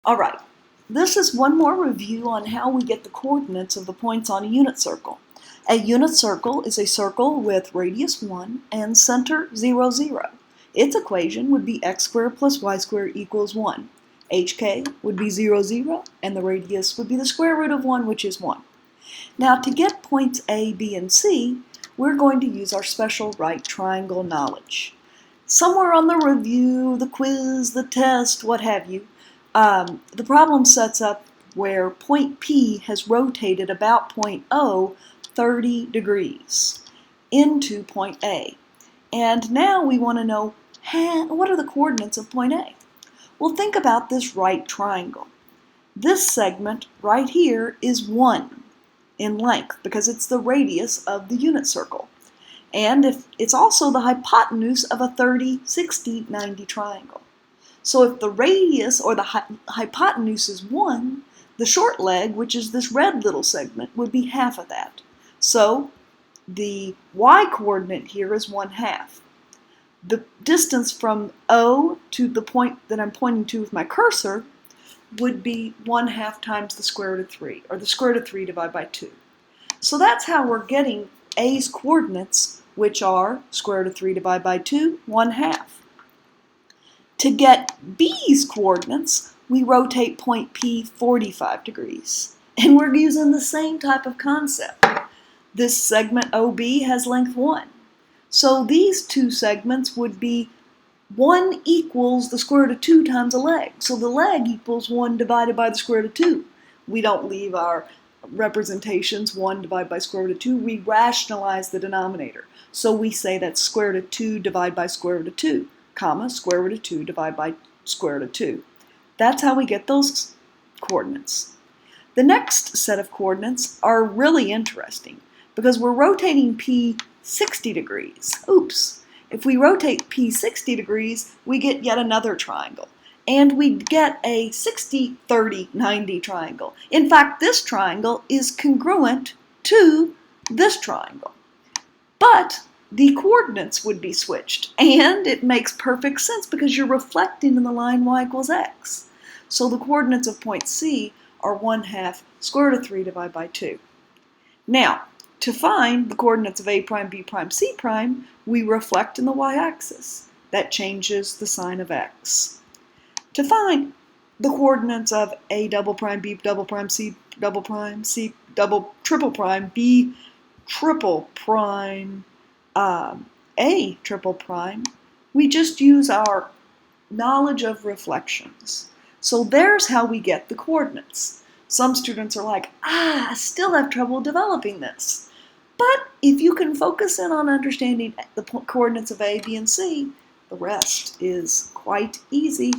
All right, this is one more review on how we get the coordinates of the points on a unit circle. A unit circle is a circle with radius 1 and center 0, 0. Its equation would be x squared plus y squared equals 1. hk would be 0, 0, and the radius would be the square root of 1, which is 1. Now, to get points A, B, and C, we're going to use our special right triangle knowledge. Somewhere on the review, the quiz, the test, what have you, the problem sets up where point P has rotated about point O 30 degrees into point A. And now we want to know, what are the coordinates of point A? Well, think about this right triangle. This segment right here is 1 in length because it's the radius of the unit circle. And it's also the hypotenuse of a 30, 60, 90 triangle. So if the radius or the hypotenuse is 1, the short leg, which is this red little segment, would be half of that. So the y-coordinate here is 1/2. The distance from O to the point that I'm pointing to with my cursor would be 1/2 times the square root of 3, or the square root of 3 divided by 2. So that's how we're getting A's coordinates, which are square root of 3 divided by 2, 1/2. To get B's coordinates, we rotate point P 45 degrees. And we're using the same type of concept. This segment OB has length 1. So these two segments would be 1 equals the square root of 2 times a leg. So the leg equals 1 divided by the square root of 2. We don't leave our representations 1 divided by square root of 2. We rationalize the denominator. So we say that's square root of 2 divided by square root of 2, comma, square root of 2 divided by square root of 2. That's how we get those coordinates. The next set of coordinates are really interesting because we're rotating P 60 degrees. Oops. If we rotate P 60 degrees, we get yet another triangle. And we get a 60, 30, 90 triangle. In fact, this triangle is congruent to this triangle. But the coordinates would be switched. And it makes perfect sense because you're reflecting in the line y equals x. So the coordinates of point C are 1/2 square root of 3 divided by 2. Now, to find the coordinates of A prime, B prime, C prime, we reflect in the y-axis. That changes the sign of x. To find the coordinates of A double prime, B double prime, C double prime, C double triple prime, B triple prime, A triple prime, we just use our knowledge of reflections. So there's how we get the coordinates. Some students are like, I still have trouble developing this. But if you can focus in on understanding the coordinates of A, B, and C, the rest is quite easy.